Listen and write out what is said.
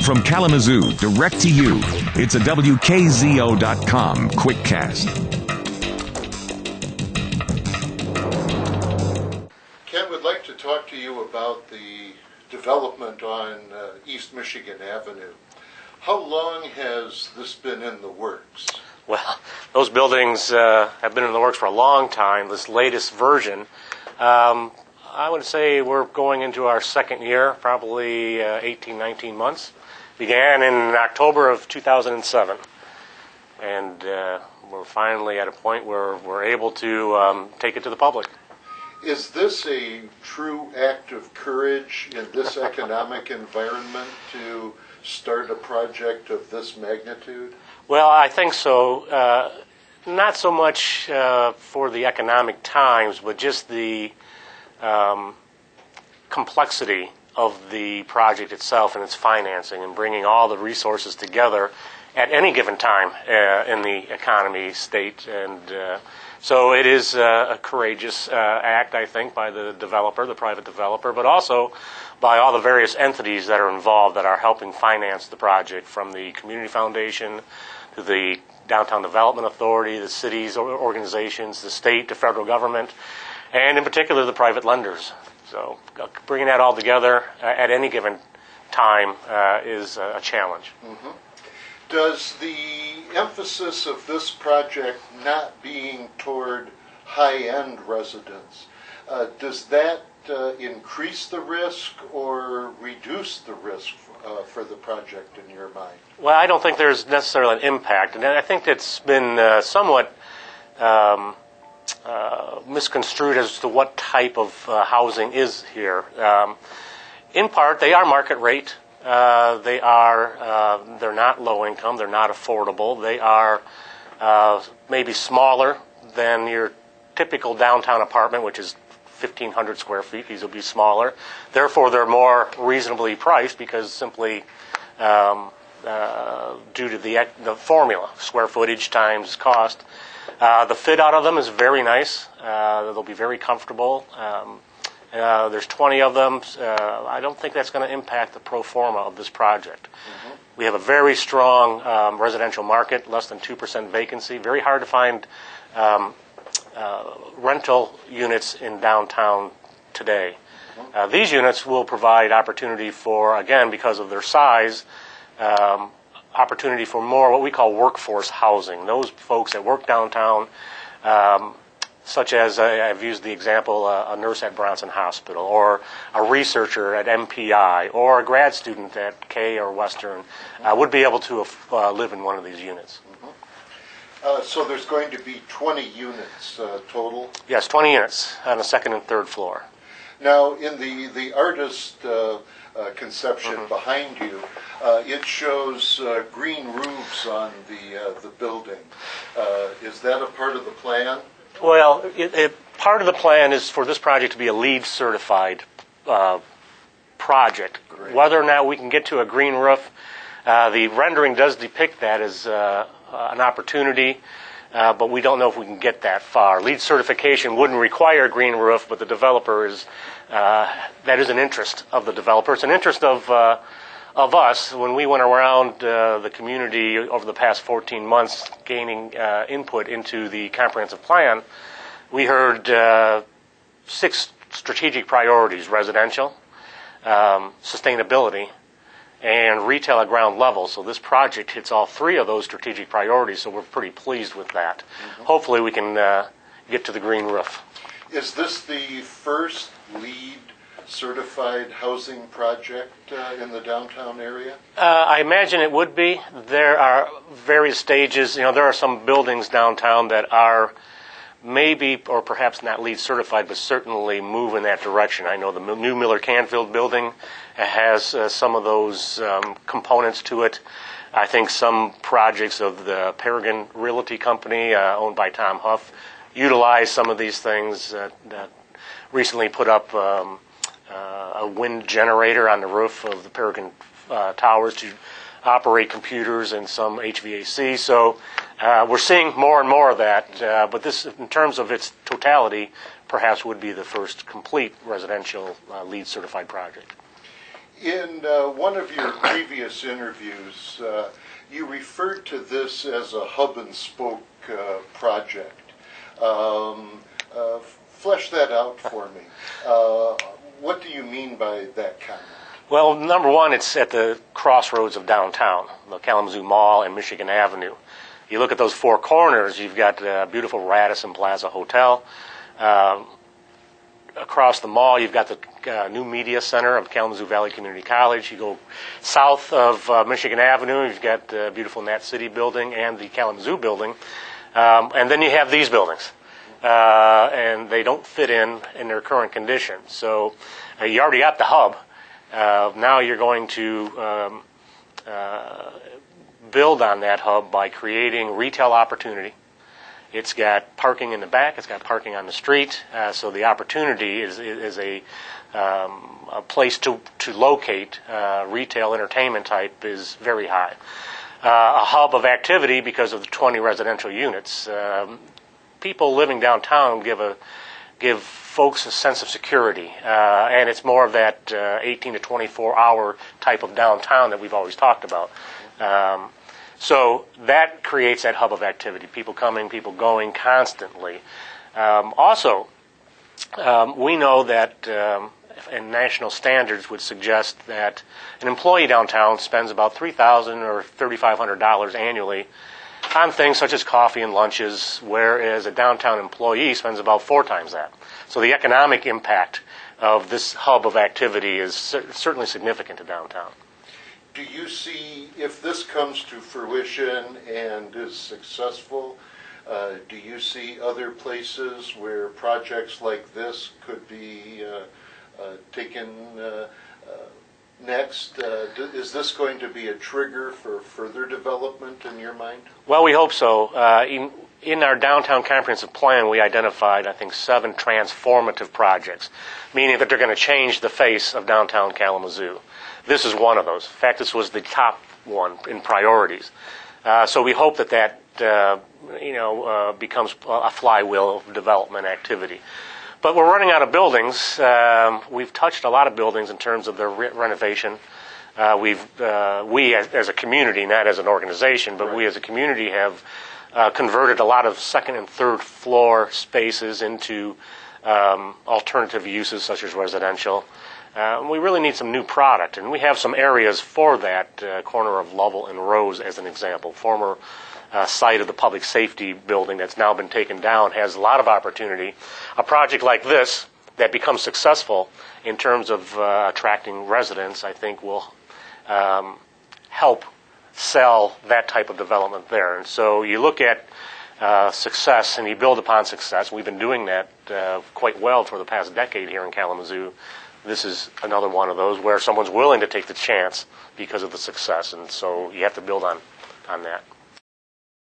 From Kalamazoo, direct to you, it's a WKZO.com QuickCast. Ken would like to talk to you about the development on East Michigan Avenue. How long has this been in the works? Well, those buildings have been in the works for a long time. This latest version, I would say we're going into our second year, probably 18, 19 months. Began in October of 2007. And we're finally at a point where we're able to take it to the public. Is this a true act of courage in this economic environment to start a project of this magnitude? Well, I think so. Not so much for the economic times, but just the complexity of the project itself and its financing and bringing all the resources together at any given time in the economy state. And so it is a courageous act, I think, by the developer, the private developer, but also by all the various entities that are involved that are helping finance the project, from the Community Foundation to the Downtown Development Authority, the city's organizations, the state, the federal government, and in particular the private lenders. So bringing that all together at any given time is a challenge. Mm-hmm. Does the emphasis of this project not being toward high-end residents, does that increase the risk or reduce the risk for the project in your mind? Well, I don't think there's necessarily an impact, and I think it's been somewhat misconstrued as to what type of housing is here. In part, they are market rate. They're not low income. They're not affordable. They are maybe smaller than your typical downtown apartment, which is 1,500 square feet. These will be smaller. Therefore, they're more reasonably priced because simply due to the formula, square footage times cost. The fit out of them is very nice. They'll be very comfortable. There's 20 of them. I don't think that's going to impact the pro forma of this project. Mm-hmm. We have a very strong residential market, less than 2% vacancy. Very hard to find rental units in downtown today. Mm-hmm. These units will provide opportunity for, again, because of their size, opportunity for more what we call workforce housing. Those folks that work downtown, such as I've used the example, a nurse at Bronson Hospital, or a researcher at MPI, or a grad student at K or Western, would be able to live in one of these units. Mm-hmm. So there's going to be 20 units total? Yes, 20 units on the second and third floor. Now, in the artist conception mm-hmm. behind you, it shows green roofs on the building. Is that a part of the plan? Well, part of the plan is for this project to be a LEED certified project. Great. Whether or not we can get to a green roof, the rendering does depict that as an opportunity, but we don't know if we can get that far. LEED certification wouldn't require a green roof, but the developer that is an interest of the developer. It's an interest of us. When we went around the community over the past 14 months gaining input into the comprehensive plan, we heard 6 strategic priorities: residential, sustainability, and retail at ground level. So this project hits all 3 of those strategic priorities, so we're pretty pleased with that. Mm-hmm. Hopefully we can get to the green roof. Is this the first LEED certified housing project in the downtown area? I imagine it would be. There are various stages. There are some buildings downtown that are maybe or perhaps not LEED certified, but certainly move in that direction. I know the new Miller Canfield building has some of those components to it. I think some projects of the Peregrine Realty Company, owned by Tom Huff, utilize some of these things. That recently put up a wind generator on the roof of the Peregrine Towers to operate computers and some HVAC. So we're seeing more and more of that. But this, in terms of its totality, perhaps would be the first complete residential LEED certified project. In one of your previous interviews, you referred to this as a hub and spoke project. Flesh that out for me. What do you mean by that comment? Well, number one, it's at the crossroads of downtown, the Kalamazoo Mall and Michigan Avenue. You look at those four corners, you've got beautiful Radisson Plaza Hotel. Across the mall, you've got the new media center of Kalamazoo Valley Community College. You go south of Michigan Avenue, you've got the beautiful Nat City building and the Kalamazoo building. And then you have these buildings. And they don't fit in their current condition. So you already got the hub. Now you're going to build on that hub by creating retail opportunity. It's got parking in the back. It's got parking on the street. So the opportunity is a place to locate retail entertainment type is very high. A hub of activity because of the 20 residential units. People living downtown give folks a sense of security, and it's more of that 18 to 24 hour type of downtown that we've always talked about. So that creates that hub of activity, people coming, people going constantly. Also, we know that and national standards would suggest that an employee downtown spends about $3,000 or $3,500 annually on things such as coffee and lunches, whereas a downtown employee spends about 4 times that. So the economic impact of this hub of activity is certainly significant to downtown. Do you see, if this comes to fruition and is successful, do you see other places where projects like this could be taken next? Is this going to be a trigger for further development in your mind? Well, we hope so. In our downtown comprehensive plan, we identified, I think, 7 transformative projects, meaning that they're going to change the face of downtown Kalamazoo. This is one of those. In fact, this was the top one in priorities. So we hope that becomes a flywheel of development activity. But we're running out of buildings. We've touched a lot of buildings in terms of their renovation. We as a community, not as an organization, but we as a community have converted a lot of second and third floor spaces into alternative uses such as residential. We really need some new product, and we have some areas for that. Corner of Lovell and Rose, as an example, former site of the public safety building that's now been taken down, has a lot of opportunity. A project like this that becomes successful in terms of attracting residents, I think will help sell that type of development there. And so you look at success and you build upon success. We've been doing that quite well for the past decade here in Kalamazoo. This is another one of those where someone's willing to take the chance because of the success, and so you have to build on that.